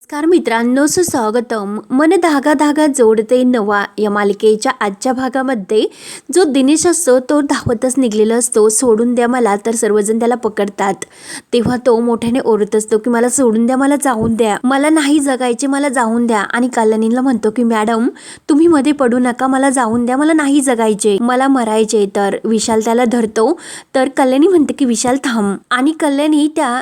नमस्कार मित्रांनो, सुस्वागतम. मन धागा धागा जोडते नवा या मालिकेच्या आजच्या भागामध्ये जो दिनेश असतो तो धावतच निघलेला असतो. सोडून द्या मला, तर सर्वजण त्याला पकडतात. तेव्हा तो मोठ्याने ओरडत असतो की मला सोडून द्या, मला जाऊन द्या, मला नाही जगायचे, मला जाऊन द्या. आणि कल्याणीला म्हणतो की मॅडम तुम्ही मध्ये पडू नका, मला जाऊन द्या, मला नाही जगायचे, मला मरायचे. तर विशाल त्याला धरतो. तर कल्याणी म्हणते की विशाल थांब. आणि कल्याणी त्या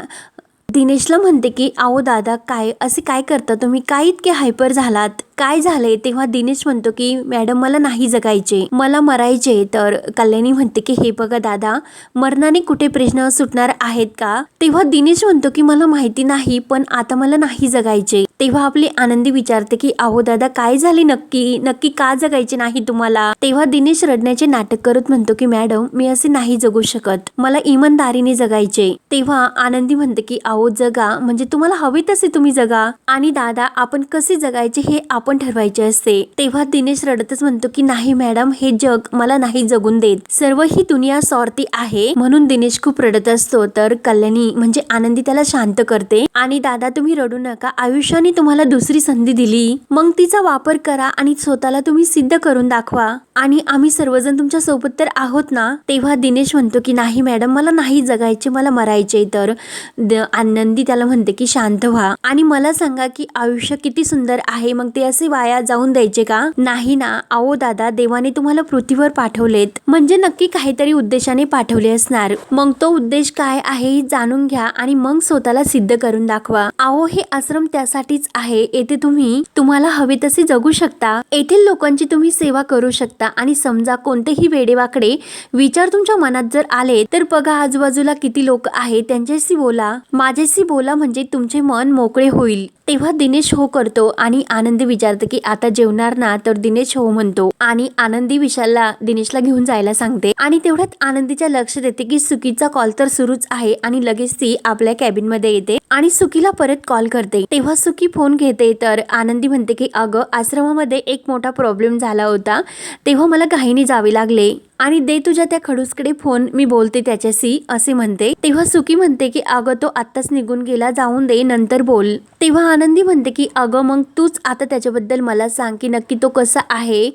दिनेशला म्हणते की अहो दादा, असे काय करता तुम्ही, काय इतके हायपर झालात, काय झाले? तेव्हा दिनेश म्हणतो की मॅडम मला नाही जगायचे, मला मरायचे. तर कल्याणी म्हणते की हे बघा दादा, मरणाने कुठे प्रश्न सुटणार आहेत का? तेव्हा दिनेश म्हणतो की मला माहिती नाही, पण आता मला नाही जगायचे. तेव्हा आपली आनंदी विचारते की अहो दादा काय झाले, नक्की नक्की का जगायचे नाही तुम्हाला? तेव्हा दिनेश रडण्याचे नाटक करत म्हणतो की मॅडम मी असे नाही जगू शकत, मला इमानदारीने जगायचे. तेव्हा आनंदी म्हणते की अहो जगा, म्हणजे तुम्हाला हवे तसे तुम्ही जगा, आणि दादा आपण कसे जगायचे हे आपण ठरवायचे असते. तेव्हा दिनेश रडतच म्हणतो की नाही मॅडम, हे जग मला नाही जगून देत, सर्व ही दुनिया स्वार्थी आहे. म्हणून दिनेश खूप रडत असतो. तर कल्याणी म्हणजे आनंदी त्याला शांत करते आणि दादा तुम्ही रडू नका, आयुष्याने तुम्हाला दुसरी संधी दिली, मग तिचा वापर करा आणि स्वतःला तुम्ही सिद्ध करून दाखवा, आणि आम्ही सर्वजण तुमच्या सोबत तर आहोत ना. तेव्हा दिनेश म्हणतो की नाही मॅडम, मला नाही जगायचे, मला मरायचे. तर आनंदी त्याला म्हणते की शांत व्हा आणि मला सांगा की आयुष्य किती सुंदर आहे, मग ते असे वाया जाऊन द्यायचे का? नाही ना. अहो दादा, देवाने तुम्हाला पृथ्वीवर पाठवलेत म्हणजे नक्की काहीतरी उद्देशाने पाठवले असणार, मग तो उद्देश काय आहे हे जाणून घ्या आणि मग स्वतःला सिद्ध करून दाखवा. अहो हे आश्रम त्यासाठीच आहे, येथे तुम्ही तुम्हाला हवे तसे जगू शकता, येथील लोकांची तुम्ही सेवा करू शकता. आणि समजा कोणतेही वेडेवाकडे विचार तुमच्या मनात जर आले तर बघा आजूबाजूला किती लोक आहेत, त्यांच्याशी बोला, माझ्याशी बोला, म्हणजे तुमचे मन मोकळे होईल. तेव्हा दिनेश हो करतो आणि आनंदी विचारते की आता जेवणार ना? तर दिनेश हो म्हणतो आणि आनंदी विशालला दिनेशला घेऊन जायला सांगते. आणि तेवढ्यात आनंदीच्या लक्ष देते की सुकीचा कॉल तर सुरूच आहे आणि लगेच ती आपल्या कॅबिन मध्ये येते आणि सुकीला परत कॉल करते. तेव्हा सुकी फोन घेते. तर आनंदी म्हणते की अगं आश्रमामध्ये एक मोठा प्रॉब्लेम झाला होता, तेव्हा मला घाईने जावे लागले, आणि दे तुझ्या त्या खडूसकडे फोन, मी बोलते त्याच्याशी, असे म्हणते. तेव्हा सुकी म्हणते की अगं तो आत्ताच निघून गेला, जाऊन दे, नंतर बोल. तेव्हा आनंदी म्हणते की अगं मग तूच आता त्याच्याबद्दल मला सांग की नक्की तो कसा आहे,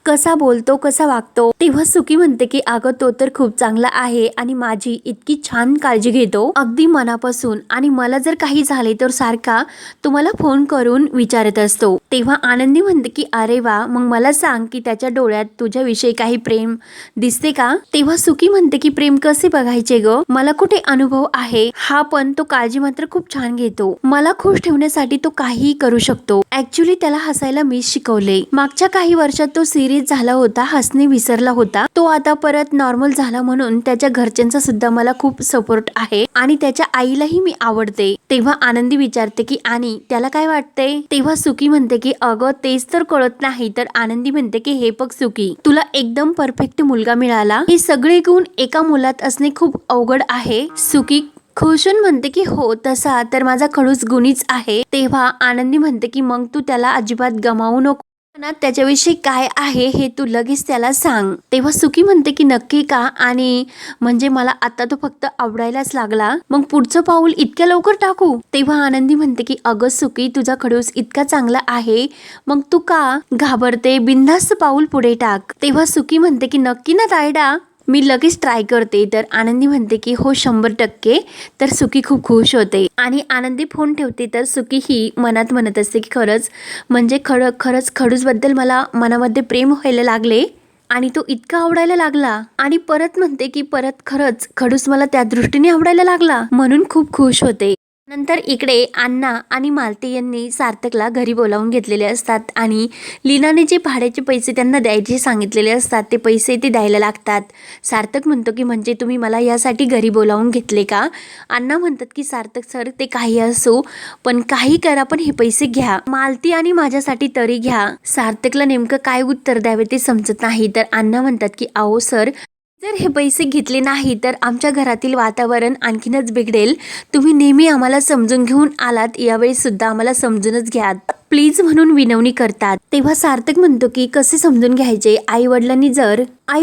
कसा बोलतो, कसा वागतो. तेव्हा सुकी म्हणते की अगं तो तर खूप चांगला आहे आणि माझी इतकी छान काळजी घेतो, अगदी मनापासून, आणि मला जर काही झाले तर सारखा तुम्हाला फोन करून विचारत असतो. तेव्हा आनंदी म्हणते की अरे वा, मग मला सांग की त्याच्या डोळ्यात तुझ्याविषयी काही प्रेम दिसते का? तेव्हा सुकी म्हणते की प्रेम कसे बघायचे ग, मला कुठे अनुभव आहे, हा पण तो काळजी मात्र खूप छान घेतो, मला खुश ठेवण्यासाठी तो काहीही करू शकतो. ऍक्च्युली त्याला हसायला मी शिकवले, मागच्या काही वर्षात तो सिरियस झाला होता, हसणे विसरला होता, तो आता परत नॉर्मल झाला, म्हणून त्याच्या घरच्यांचा सुद्धा मला खूप सपोर्ट आहे आणि त्याच्या आईलाही मी आवडते. तेव्हा आनंदी विचारते की आणि त्याला काय वाटते? तेव्हा सुकी म्हणते की अगं तेच तर कळत नाही. तर आनंदी म्हणते की हे बघ सुकी, तुला एकदम परफेक्ट मुलगा मिळाला, हे सगळे गुण एका मुलात असणे खूप अवघड आहे. सुकी खुशून म्हणते की हो, तसा तर माझा खडूस गुणीच आहे. तेव्हा आनंदी म्हणते की मग तू त्याला अजिबात गमावू नको, त्याच्याविषयी काय आहे हे तू लगेच त्याला सांग. तेव्हा सुकी म्हणते की नक्की का, आणि म्हणजे मला आता तो फक्त आवडायलाच लागला, मग पुढचं पाऊल इतक्या लवकर टाकू? तेव्हा आनंदी म्हणते की अगं सुकी, तुझा खडूस इतका चांगला आहे, मग तू का घाबरते, बिनधास्त पाऊल पुढे टाक. तेव्हा सुकी म्हणते की नक्की ना तायडा, मी लगेच ट्राय करते. तर आनंदी म्हणते की हो 100%. तर सुकी खूप खुश होते आणि आनंदी फोन ठेवते. तर सुकी ही मनात म्हणत असते की खरंच म्हणजे खरंच खडूसबद्दल मला मनामध्ये प्रेम व्हायला लागले आणि तो इतका आवडायला लागला, आणि परत म्हणते की परत खरंच खडूस मला त्या दृष्टीने आवडायला लागला, म्हणून खूप खुश होते. नंतर इकडे अण्णा आणि मालती यांनी सार्थकला घरी बोलावून घेतलेले असतात आणि लीनाने जे भाड्याचे पैसे त्यांना द्यायचे सांगितलेले असतात ते पैसे ते द्यायला लागतात. सार्थक म्हणतो की म्हणजे तुम्ही मला यासाठी घरी बोलावून घेतले का? अण्णा म्हणतात की सार्थक सर, ते काही असो, पण काही करा, पण हे पैसे घ्या, मालती आणि माझ्यासाठी तरी घ्या. सार्थकला नेमकं काय उत्तर द्यावे ते समजत नाही. तर अण्णा म्हणतात की अहो सर, जर हे पैसे घेतले नाही तर आमच्या घरातील वातावरण आणखीनच बिघडेल, तुम्ही नेहमी आम्हाला समजून घेऊन आलात, यावेळी सुद्धा आम्हाला समजूनच घ्या प्लीज, म्हणून विनवणी करतात. तेव्हा सार्थक म्हणतो की कसे समजून घ्यायचे, आई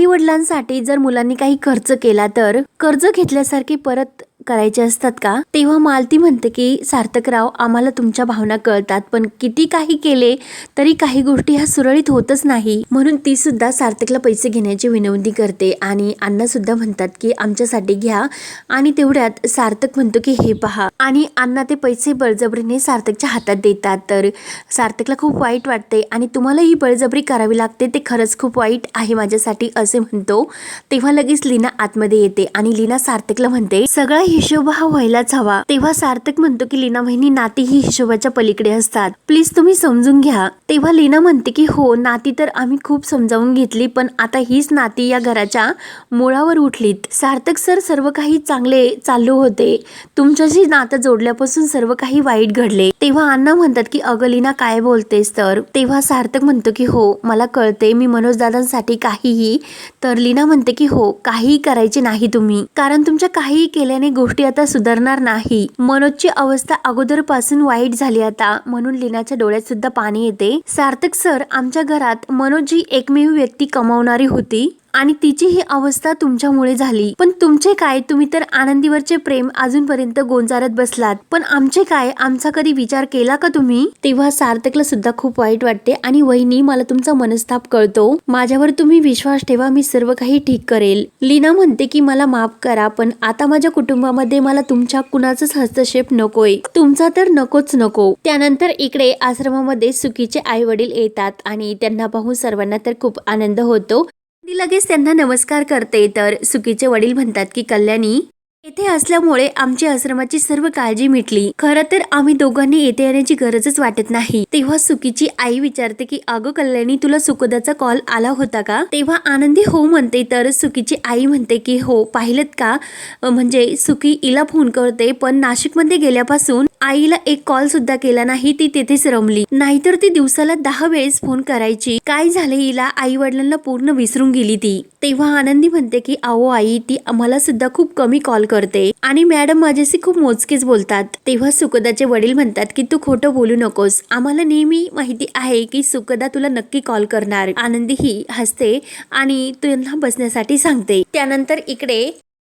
वडिलांसाठी जर मुलांनी काही खर्च केला तर कर्ज घेतल्यासारखे परत करायचे असतात का? तेव्हा मालती म्हणते की सार्थकराव, आम्हाला तुमच्या भावना कळतात, पण किती काही केले तरी काही गोष्टी ह्या सुरळीत होतच नाही. म्हणून ती सुद्धा सार्थकला पैसे घेण्याची विनंती करते आणि अण्णा सुद्धा म्हणतात की आमच्यासाठी घ्या. आणि तेवढ्यात सार्थक म्हणतो की हे पहा, आणि अण्णा ते पैसे बळजबरीने सार्थकच्या हातात देतात. तर सार्थकला खूप वाईट वाटते आणि तुम्हाला ही बळजबरी करावी लागते ते खरंच खूप वाईट आहे माझ्यासाठी असे म्हणतो. तेव्हा लगेच लीना आतमध्ये येते आणि लीना सार्थकला म्हणते सगळा हिशोब हा व्हायलाच हवा. तेव्हा सार्थक म्हणतो की लीना बहिणी, नाती ही हिशोबाच्या पलीकडे असतात, प्लीज तुम्ही समजून घ्या. तेव्हा लीना म्हणते की हो, नाती तर आम्ही खूप समजावून घेतली, पण आता हीच नाती या घराच्या मुळावर उठलीत. सार्थक सर, सर्व काही चांगले चालू होते, तुमच्याशी नातं जोडल्यापासून सर्व काही वाईट घडले. तेव्हा अण्णा म्हणतात की अगं लीना, काय बोलतेस? तर तेव्हा सार्थक म्हणतो की हो, मला कळते, मी मनोज दादांसाठी काहीही. तर लीना म्हणते की हो, काहीही करायचे नाही तुम्ही, कारण तुमच्या काहीही केल्याने गोष्टी आता सुधारणार नाही. मनोजची अवस्था अगोदरपासून वाईट झाली आता, म्हणून लीनाच्या डोळ्यात सुद्धा पाणी येते. सार्थक सर, आमच्या घरात मनोज ही एकमेव व्यक्ती कमावणारी होती आणि तिची ही अवस्था तुमच्यामुळे झाली. पण तुमचे काय, तुम्ही तर आनंदीवरचे प्रेम अजूनपर्यंत गोंजारत बसलात, पण आमचे काय, आमचा कधी विचार केला का तुम्ही? तेव्हा सार्थकला सुद्धा खूप वाईट वाटते आणि वहिनी, मला तुमचा मनस्ताप कळतो, माझ्यावर तुम्ही विश्वास ठेवा, मी सर्व काही ठीक करेल. लीना म्हणते की मला माफ करा, पण आता माझ्या कुटुंबामध्ये मला तुमच्या कुणाचाच हस्तक्षेप नकोय, तुमचा तर नकोच नको. त्यानंतर इकडे आश्रमामध्ये सुकीचे आई वडील येतात आणि त्यांना पाहून सर्वांना तर खूप आनंद होतो. ती लगेच त्यांना नमस्कार करते. तर सुकीचे वडील म्हणतात की कल्याणी येथे असल्यामुळे आमची आश्रमाची सर्व काळजी मिटली, खरं तर आम्ही दोघांनी येथे येण्याची गरजच वाटत नाही. तेव्हा सुकीची आई विचारते की अगं कल्याणी, तुला सुखदाचा कॉल आला होता का? तेव्हा आनंदी हो म्हणते. तर सुकीची आई म्हणते की हो, पाहिलत का, म्हणजे सुकी हिला फोन करते, पण नाशिकमध्ये गेल्यापासून आईला एक कॉल सुद्धा केला नाही, ती तेथेच रमली, नाहीतर ती दिवसाला 10 वेळेस फोन करायची. काय झाले हिला, आई वडिलांना पूर्ण विसरून गेली ती. तेव्हा आनंदी म्हणते की अहो आई, ती आम्हाला सुद्धा खूप कमी कॉल करते आणि मॅडम माझ्याशी खूप मोजकेच बोलतात. तेव्हा सुखदाचे वडील म्हणतात की तू खोटं बोलू नकोस, आम्हाला नेहमी माहिती आहे की सुखदा तुला नक्की कॉल करणार. आनंदी ही हसते आणि त्यांना बसण्यासाठी सांगते. त्यानंतर इकडे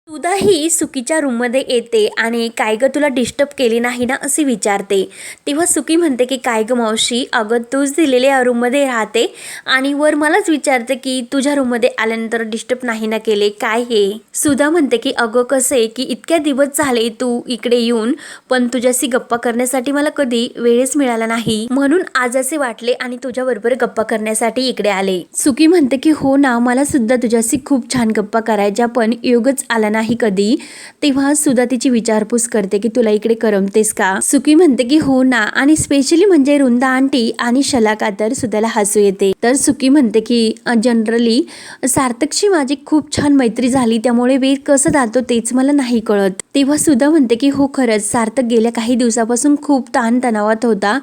सुधा ही सुकीच्या रूम मध्ये येते आणि काय ग, तुला डिस्टर्ब केली नाही ना असे विचारते. तेव्हा सुकी म्हणते की काय ग मावशी, अगं तूच दिलेल्या रूम मध्ये राहते आणि वर मलाच विचारते की तुझ्या रूम मध्ये आल्यानंतर डिस्टर्ब नाही ना केले, काय हे? सुधा म्हणते की अगं कसे की इतक्या दिवस झाले तू इकडे येऊन, पण तुझ्याशी गप्पा करण्यासाठी मला कधी वेळच मिळाला नाही, म्हणून आज असे वाटले आणि तुझ्या बरोबर गप्पा करण्यासाठी इकडे आले. सुकी म्हणते की हो ना, मला सुद्धा तुझ्याशी खूप छान गप्पा करायच्या, पण योगच आला नाही कधी. तेव्हा सुधा तिची विचारपूस करते की तुला इकडे करमतेस का? सुकी म्हणते की हो ना, आणि स्पेशली म्हणजे रुंदा आंटी आणि शलाका. तर सुधाला हसू येते. तर सुकी म्हणते की जनरली सार्थकशी माझी खूप छान मैत्री झाली, त्यामुळे वेळ कसं जातो तेच मला नाही कळत. तेव्हा सुधा म्हणते की हो, खरंच सार्थक गेल्या काही दिवसापासून खूप ताणतणावात होता,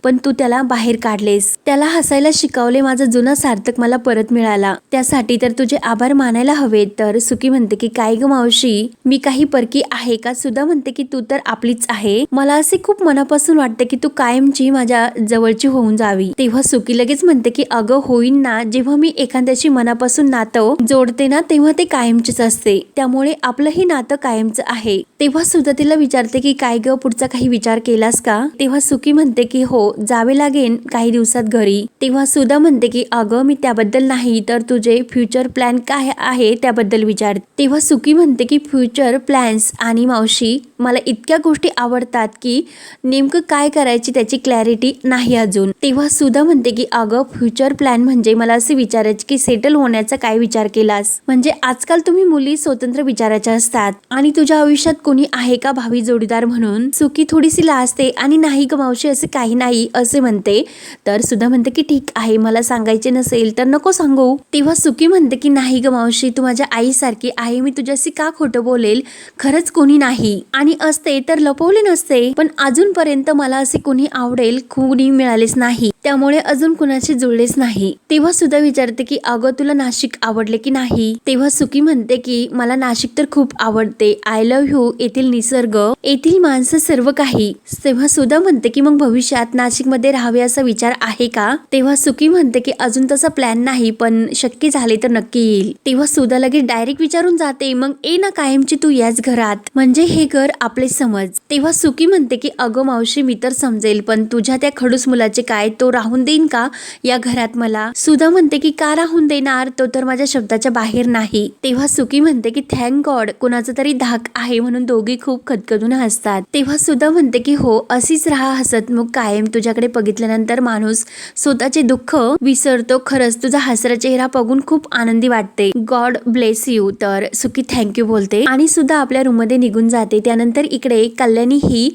पण तू त्याला बाहेर काढलेस, त्याला हसायला शिकवले, माझा जुना सार्थक मला परत मिळाला, त्यासाठी तर तुझे आभार मानायला हवेत. तर सुकी म्हणते की काय ग मावशी, मी काही परकी आहे का? सुधा म्हणते की तू तर आपलीच आहे, मला असे खूप मनापासून वाटते की तू कायमची माझ्या जवळची होऊन जावी. तेव्हा सुकी लगेच म्हणते की अगं होईन ना, जेव्हा मी एखाद्याशी मनापासून नातं जोडते ना, तेव्हा ते कायमचेच असते, त्यामुळे आपलं हे नातं कायमचं आहे. तेव्हा सुधा तिला विचारते की काय ग, पुढचा काही विचार केलास का? तेव्हा सुकी म्हणते की हो, जावे लागेल काही दिवसात घरी. तेव्हा सुधा म्हणते की अगं मी त्याबद्दल नाही, तर तुझे फ्युचर प्लॅन काय आहे त्याबद्दल विचार. तेव्हा सुकी म्हणते की फ्युचर प्लॅन्स आणि मावशी, मला इतक्या गोष्टी आवडतात की नेमकं काय करायची त्याची क्लॅरिटी नाही अजून. तेव्हा सुधा म्हणते की अगं फ्युचर प्लॅन म्हणजे मला असे विचारायचे की सेटल होण्याचा काय विचार केलास? म्हणजे आजकाल तुम्ही मुली स्वतंत्र विचाराच्या असतात आणि तुझ्या आयुष्यात कोणी आहे का भावी जोडीदार म्हणून? सुकी थोडीशी लाजते आणि नाही ग मावशी, असे काही नाही असे म्हणते. तर सुधा म्हणते की ठीक आहे, मला सांगायचे नसेल तर नको सांगू. तेव्हा सुकी म्हणते की नाही ग मावशी, तू माझ्या आईसारखी आहे, मी तुझ्याशी का खोटं बोलेल, खरंच कोणी नाही. आणि आणि असते तर लपवले नसते, पण अजूनपर्यंत मला असे कुणी आवडेल कुणी मिळालेच नाही, त्यामुळे अजून कुणाशी जुळलेच नाही. तेव्हा सुद्धा विचारते की अगं तुला नाशिक आवडले की नाही. तेव्हा सुकी म्हणते की मला नाशिक तर खूप आवडते, आय लव्ह यू, येथील निसर्ग, येथील माणसं, सर्व काही. तेव्हा सुद्धा म्हणते की मग भविष्यात नाशिक मध्ये राहावे असा विचार आहे का. तेव्हा सुकी म्हणते की अजून तसा प्लॅन नाही, पण शक्य झाले तर नक्की येईल. तेव्हा सुद्धा लगेच डायरेक्ट विचारून जाते मग ये ना कायमची तू याच घरात, म्हणजे हे घर आपले समज. तेव्हा सुकी म्हणते की अगं मावशी मी तर समजेल, पण तुझ्या त्या खडूस मुलाचे काय, तो राहून देईन का या घरात मला. सुधा म्हणते की का राहून देणार, तो तर माझ्या शब्दाच्या बाहेर नाही. तेव्हा सुकी म्हणते की थँक गॉड कोणाचा तरी धाक आहे, म्हणून दोघी खूप खदखदून हसतात. तेव्हा सुधा म्हणते की हो अशीच राहा हसतमुख कायम, तुझ्याकडे बघितल्यानंतर माणूस स्वतःचे दुःख विसरतो. खरंच तुझा हसरा चेहरा बघून खूप आनंदी वाटते, गॉड ब्लेस यू. तर सुकी थँक्यू बोलते आणि सुद्धा आपल्या रूम मध्ये निघून जाते. त्यानंतर इकडे कल्याणी ही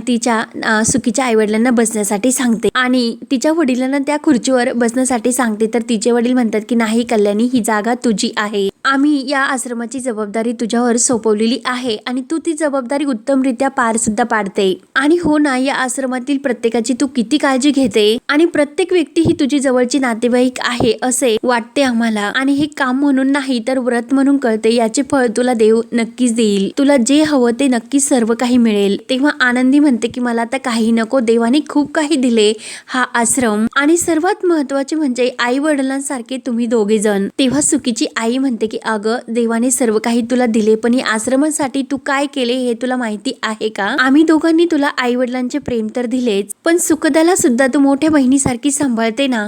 तिच्या सुकीच्या आईवडिलांना बसण्यासाठी सांगते आणि तिच्या वडिलांना त्या खुर्चीवर बसण्यासाठी सांगते. तर तिचे वडील म्हणतात की नाही कल्याणी, ही जागा तुझी आहे, आम्ही या आश्रमाची जबाबदारी तुझ्यावर सोपवलेली आहे आणि तू ती जबाबदारी उत्तमरित्या पार सुद्धा पाडते. आणि हो ना, या आश्रमातील प्रत्येकाची तू किती काळजी घेते आणि प्रत्येक व्यक्ती ही तुझी जवळची नातेवाईक आहे असे वाटते आम्हाला, आणि हे काम म्हणून नाही तर व्रत म्हणून करते. याचे फळ तुला देव नक्कीच देईल, तुला जे हवं ते नक्कीच सर्व काही मिळेल. तेव्हा आनंदी म्हणते की मला आता काही नको, देवाने खूप काही दिले हा आश्रम, आणि सर्वात महत्वाचे म्हणजे आई वडिलांसारखे तुम्ही दोघे जण. तेव्हा सुकीची आई म्हणते की अगं देवाने सर्व काही तुला दिले, पण या आश्रमासाठी तू काय केले हे तुला माहिती आहे का. आम्ही दोघांनी तुला आई वडिलांचे प्रेम तर दिलेच, पण सुखदाला सुद्धा तू मोठ्या बहिणीसारखी सांभाळते ना.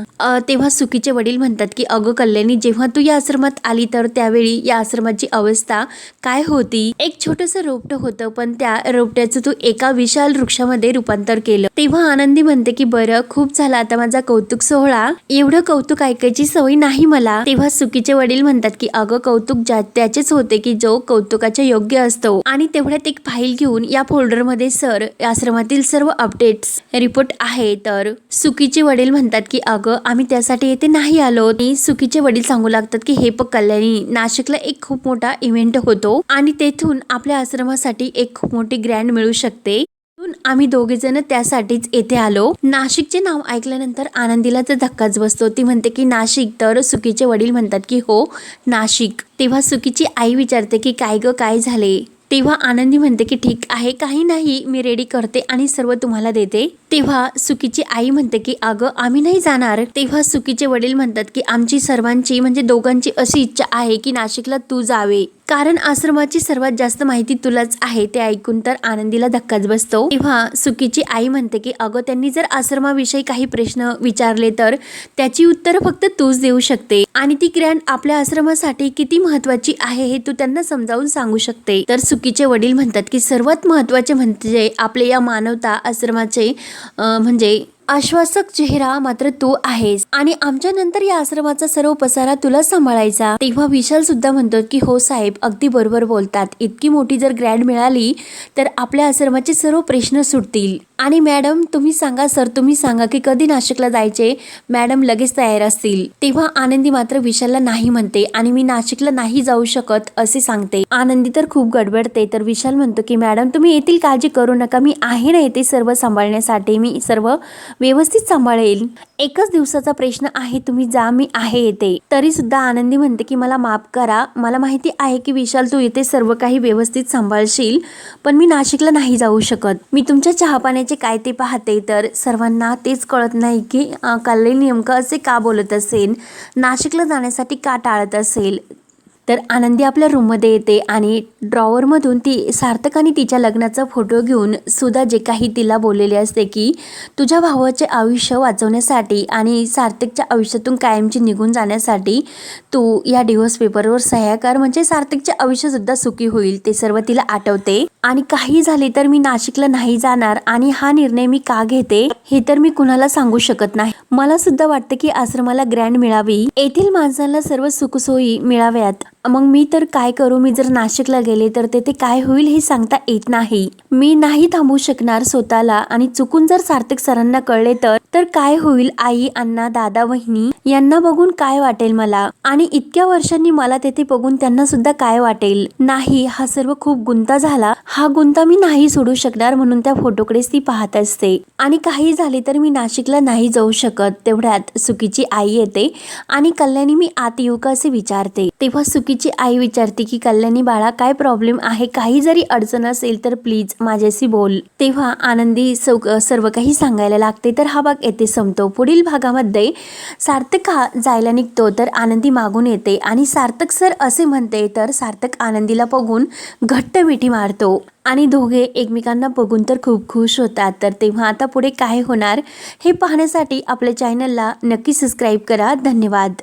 तेव्हा सुकीचे वडील म्हणतात की अगं कल्याणी, जेव्हा तू या आश्रमात आली तर त्यावेळी या आश्रमाची अवस्था काय होती. एक छोटस रोपट होतं, पण त्या रोपट्याचं तू एका विशाल वृक्षामध्ये रूपांतर केलं. तेव्हा आनंदी म्हणते की बरं खूप झाला आता माझा कौतुक सोहळा, एवढं कौतुक ऐकायची सवय नाही मला. तेव्हा सुकीचे वडील म्हणतात की अगं कौतुक त्याचेच होते की जो कौतुकाच्या योग्य असतो. आणि तेवढ्यात एक फाईल घेऊन या फोल्डर मध्ये सर आश्रमातील सर्व अपडेट्स रिपोर्ट आहे. तर सुकीचे वडील म्हणतात की अगं आम्ही त्यासाठी येथे नाही आलो. सुकीचे वडील सांगू लागतात की हे बघ कल्याणी, नाशिकला एक खूप मोठा इव्हेंट होतो आणि तेथून आपल्या आश्रमासाठी एक खूप मोठी ग्रँड मिळू शकते, आम्ही दोघे जण त्यासाठीच येथे आलो. नाशिकचे नाव ऐकल्यानंतर आनंदीला तर धक्काच बसतो. ती म्हणते की नाशिक. तर सुकीचे वडील म्हणतात की हो नाशिक. तेव्हा सुकीची आई विचारते की काय ग काय झाले. तेव्हा आनंदी म्हणते की ठीक आहे काही नाही, मी रेडी करते आणि सर्व तुम्हाला देते. तेव्हा सुकीची आई म्हणते की अगं आम्ही नाही जाणार. तेव्हा सुकीचे वडील म्हणतात की आमची सर्वांची म्हणजे दोघांची अशी इच्छा आहे की नाशिकला तू जावे, कारण आश्रमाची सर्वात जास्त माहिती तुलाच आहे. ते ऐकून तर आनंदीला धक्काच बसतो. तेव्हा सुकीची आई म्हणते की अगं त्यांनी जर आश्रमाविषयी काही प्रश्न विचारले तर त्याची उत्तर फक्त तूच देऊ शकते, आणि ती ग्रँड आपल्या आश्रमासाठी किती महत्वाची आहे हे तू त्यांना समजावून सांगू शकते. तर सुकीचे वडील म्हणतात की सर्वात महत्वाचे म्हणजे आपले या मानवता आश्रमाचे म्हणजे आश्वासक चेहरा मात्र तू आहेस, आणि आमच्या नंतर या आश्रमाचा सर्व पसारा तुला सांभाळायचा. तेव्हा विशाल सुद्धा म्हणतो की हो साहेब अगदी बरोबर बोलतात, इतकी मोठी जर ग्रँड मिळाली तर आपल्या आश्रमाचे सर्व प्रश्न सुटतील. आणि मॅडम तुम्ही सांगा, सर तुम्ही सांगा की कधी नाशिकला जायचे. मॅडम लगेच तयार असतील. तेव्हा आनंदी मात्र विशालला नाही म्हणते आणि मी नाशिकला नाही जाऊ शकत असे सांगते. आनंदी तर खूप गडबडते. तर विशाल म्हणतो की मॅडम तुम्ही येथील काळजी करू नका, मी आहे ना येथे सर्व सांभाळण्यासाठी, मी सर्व व्यवस्थित सांभाळेल. एकच दिवसाचा प्रश्न आहे, तुम्ही जा, मी आहे येते. तरी सुद्धा आनंदी म्हणते की मला माफ करा, मला माहिती आहे की विशाल तू येथे सर्व काही व्यवस्थित सांभाळशील, पण मी नाशिकला नाही जाऊ शकत. मी तुमच्या चहापाण्याचे काय ते पाहते. तर सर्वांना तेच कळत नाही की कल्याणी नेमकं असे का बोलत असेल, नाशिकला जाण्यासाठी का टाळत असेल. तर आनंदी आपल्या रूममध्ये येते आणि ड्रॉवरमधून ती सार्थक आणि तिच्या लग्नाचा फोटो घेऊन सुद्धा जे काही तिला बोललेले असते की तुझ्या भावाचे आयुष्य वाचवण्यासाठी आणि सार्थकच्या आयुष्यातून कायमची निघून जाण्यासाठी तू या डिवोर्स पेपरवर सह्या कर, म्हणजे सार्थकचे आयुष्यसुद्धा सुखी होईल. ते सर्व तिला आठवते. आणि काही झाले तर मी नाशिकला नाही जाणार, आणि हा निर्णय मी का घेते हे तर मी कुणाला सांगू शकत नाही. मला सुद्धा वाटते की आश्रमाला ग्रँड मिळावी, येथील माणसांना सर्व सुखसोयी मिळाव्यात. मग मी तर काय करू, मी जर नाशिकला गेले तर तेथे काय होईल हे सांगता येत नाही. मी नाही थांबू शकणार स्वतःला आणि चुकून जर सार्थक सरांना कळले तर काय होईल, आई, अण्णा, दादा, वहिनी यांना बघून काय वाटेल मला, आणि इतक्या वर्षांनी मला तेथे बघून त्यांना सुद्धा काय वाटेल. नाही, हा सर्व खूप गुंता झाला, हा गुंता मी नाही सोडू शकणार. म्हणून त्या फोटोकडेच ती पाहत असते आणि काही झाले तर मी नाशिकला नाही जाऊ शकत. तेवढ्यात सुकीची आई येते आणि कल्याणी, मी आत येऊ का असे विचारते. तेव्हा सुकीची आई विचारते की कल्याणी बाळा, काय प्रॉब्लेम आहे, काही जरी अडचण असेल तर प्लीज माझ्याशी बोल. तेव्हा आनंदी सर्व काही सांगायला लागते. तर हा भाग येथे संपतो. पुढील भागामध्ये सार्थक हा जायला निघतो तर आनंदी मागून येते आणि सार्थक सर असे म्हणते. तर सार्थक आनंदीला बघून घट्ट मिठी मारतो आणि दोघे एकमेकांना बघून तर खूप खुश होतात. तर तेव्हा आता पुढे काय होणार हे पाहण्यासाठी आपल्या चॅनलला नक्की सबस्क्राईब करा. धन्यवाद.